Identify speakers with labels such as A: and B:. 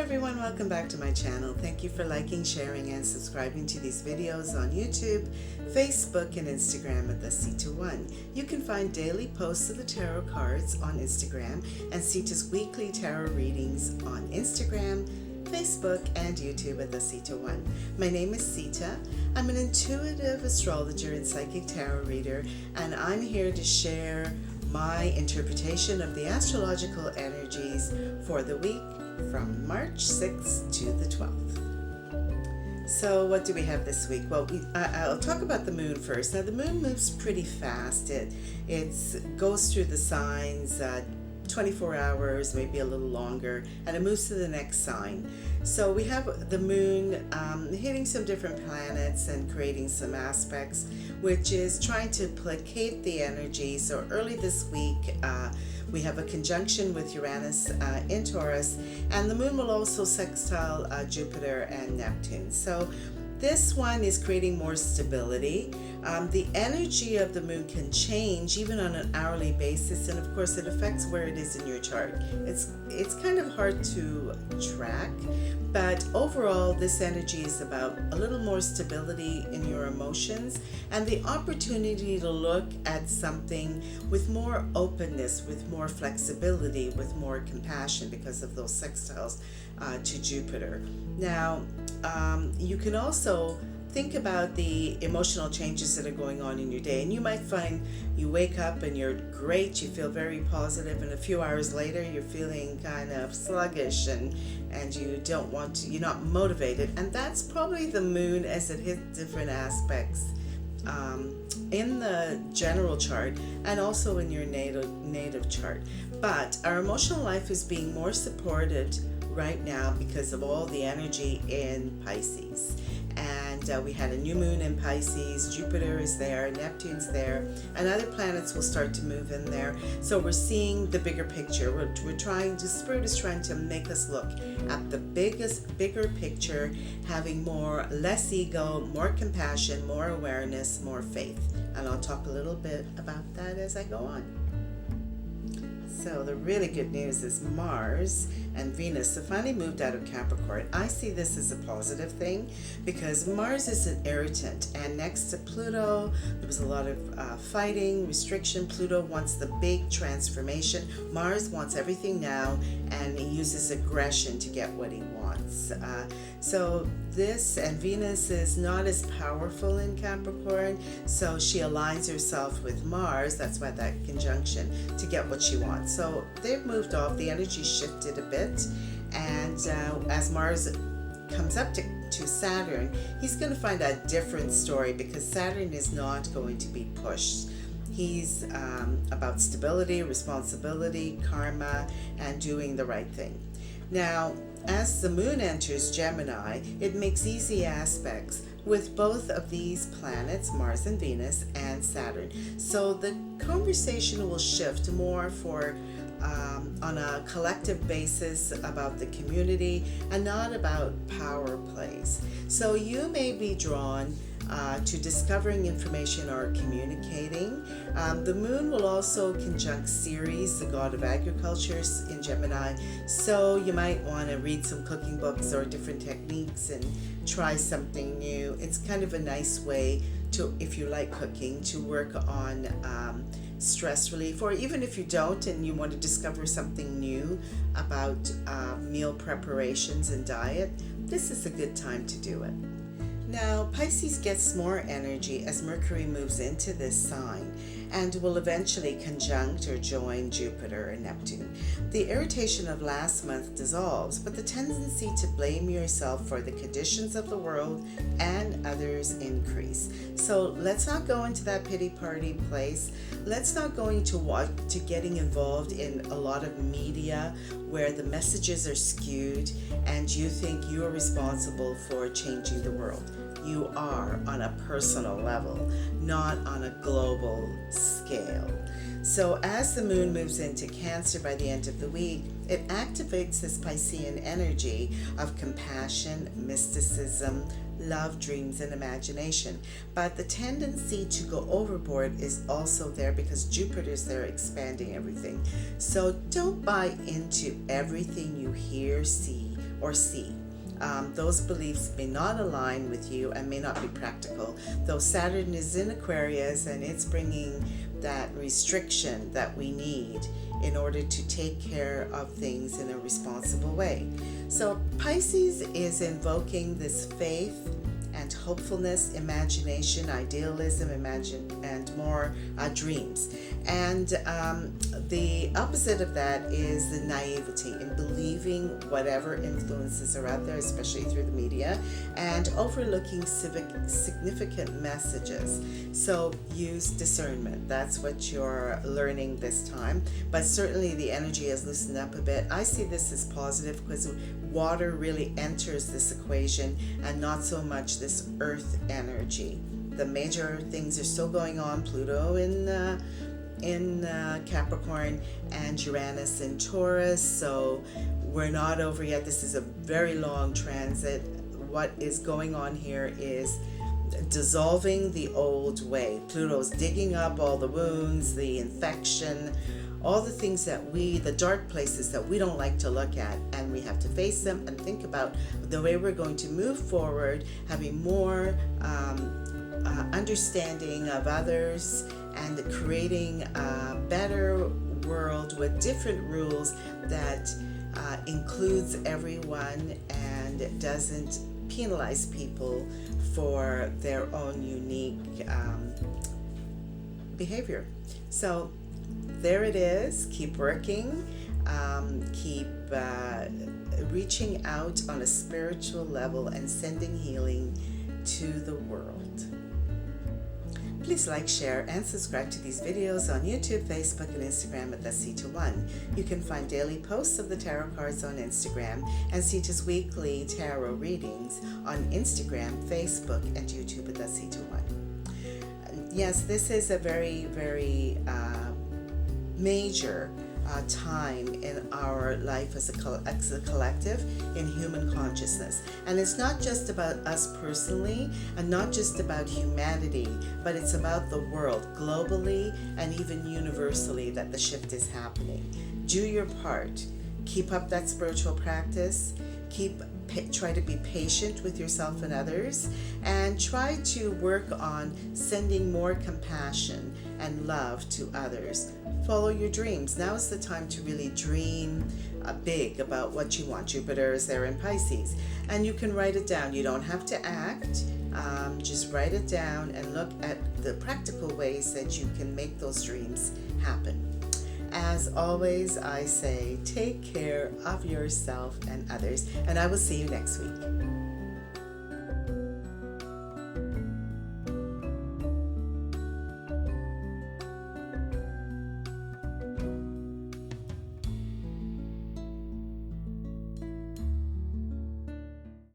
A: everyone, welcome back to my channel. Thank you for liking, sharing, and subscribing to these videos on YouTube, Facebook, and Instagram at the Sita One. You can find daily posts of the tarot cards on Instagram and Sita's weekly tarot readings on Instagram, Facebook, and YouTube at the Sita One. My name is Sita. I'm an intuitive astrologer and psychic tarot reader, and I'm here to share my interpretation of the astrological energies for the week from March 6th to the 12th. So what do we have this week? Well, I'll talk about the moon first. Now the moon moves pretty fast. It goes through the signs 24 hours, maybe a little longer, and it moves to the next sign. So we have the moon hitting some different planets and creating some aspects, which is trying to placate the energy. So early this week, we have a conjunction with Uranus in Taurus, and the moon will also sextile Jupiter and Neptune. So this one is creating more stability. The energy of the moon can change even on an hourly basis, and of course it affects where it is in your chart. It's kind of hard to track, but overall this energy is about a little more stability in your emotions and the opportunity to look at something with more openness, with more flexibility, with more compassion because of those sextiles to Jupiter. Now, you can also think about the emotional changes that are going on in your day, and you might find you wake up and you're great, you feel very positive, and a few hours later you're feeling kind of sluggish and you're not motivated, and that's probably the moon as it hits different aspects in the general chart and also in your native chart. But our emotional life is being more supported right now because of all the energy in Pisces. And we had a new moon in Pisces, Jupiter is there, Neptune's there, and other planets will start to move in there. So we're seeing the bigger picture. Spirit is trying to make us look at the bigger picture, having less ego, more compassion, more awareness, more faith. And I'll talk a little bit about that as I go on. So the really good news is Mars and Venus have finally moved out of Capricorn. I see this as a positive thing because Mars is an irritant, and next to Pluto there was a lot of fighting, restriction. Pluto wants the big transformation. Mars wants everything now, and he uses aggression to get what he wants. So this, and Venus is not as powerful in Capricorn, so she aligns herself with Mars. That's why that conjunction, to get what she wants. So they've moved off, the energy shifted a bit, and as Mars comes up to Saturn, he's going to find a different story because Saturn is not going to be pushed. He's about stability, responsibility, karma, and doing the right thing. Now, as the moon enters Gemini, it makes easy aspects with both of these planets, Mars and Venus, and Saturn. So the conversation will shift more on a collective basis about the community and not about power plays. So you may be drawn to discovering information or communicating. The moon will also conjunct Ceres, the god of agriculture, in Gemini, so you might want to read some cooking books or different techniques and try something new. It's kind of a nice way to, if you like cooking, to work on stress relief, or even if you don't and you want to discover something new about meal preparations and diet, this is a good time to do it. Now, Pisces gets more energy as Mercury moves into this sign and will eventually conjunct or join Jupiter and Neptune. The irritation of last month dissolves, but the tendency to blame yourself for the conditions of the world and others increase. So let's not go into that pity party place. Let's not go into getting involved in a lot of media where the messages are skewed and you think you're responsible for changing the world. You are on a personal level, not on a global scale. So as the moon moves into Cancer by the end of the week, it activates this Piscean energy of compassion, mysticism, love, dreams, and imagination. But the tendency to go overboard is also there because Jupiter's there expanding everything. So don't buy into everything you hear, see, or see. Those beliefs may not align with you and may not be practical. Though Saturn is in Aquarius and it's bringing that restriction that we need in order to take care of things in a responsible way. So Pisces is invoking this faith and hopefulness, imagination, idealism, and more dreams. And the opposite of that is the naivety in believing whatever influences are out there, especially through the media, and overlooking significant messages. So use discernment. That's what you're learning this time. But certainly the energy has loosened up a bit. I see this as positive because water really enters this equation and not so much this earth energy. The major things are still going on. Pluto in Capricorn and Uranus in Taurus, so we're not over yet. This is a very long transit. What is going on here is dissolving the old way. Pluto's digging up all the wounds, the infection, all the things that the dark places that we don't like to look at, and we have to face them and think about the way we're going to move forward, having more understanding of others and creating a better world with different rules that includes everyone and doesn't penalize people for their own unique behavior. So there it is. Keep working. Keep reaching out on a spiritual level and sending healing to the world. Please like, share, and subscribe to these videos on YouTube, Facebook, and Instagram at the Sita One. You can find daily posts of the tarot cards on Instagram and Sita's weekly tarot readings on Instagram, Facebook, and YouTube at the Sita One. Yes, this is a very, very major time in our life as a collective in human consciousness. And it's not just about us personally and not just about humanity, but it's about the world globally and even universally that the shift is happening. Do your part. Keep up that spiritual practice. Try to be patient with yourself and others, and try to work on sending more compassion and love to others. Follow your dreams. Now is the time to really dream big about what you want. Jupiter is there in Pisces, and you can write it down. You don't have to act. Just write it down and look at the practical ways that you can make those dreams happen. As always, I say take care of yourself and others, and I will see you next week.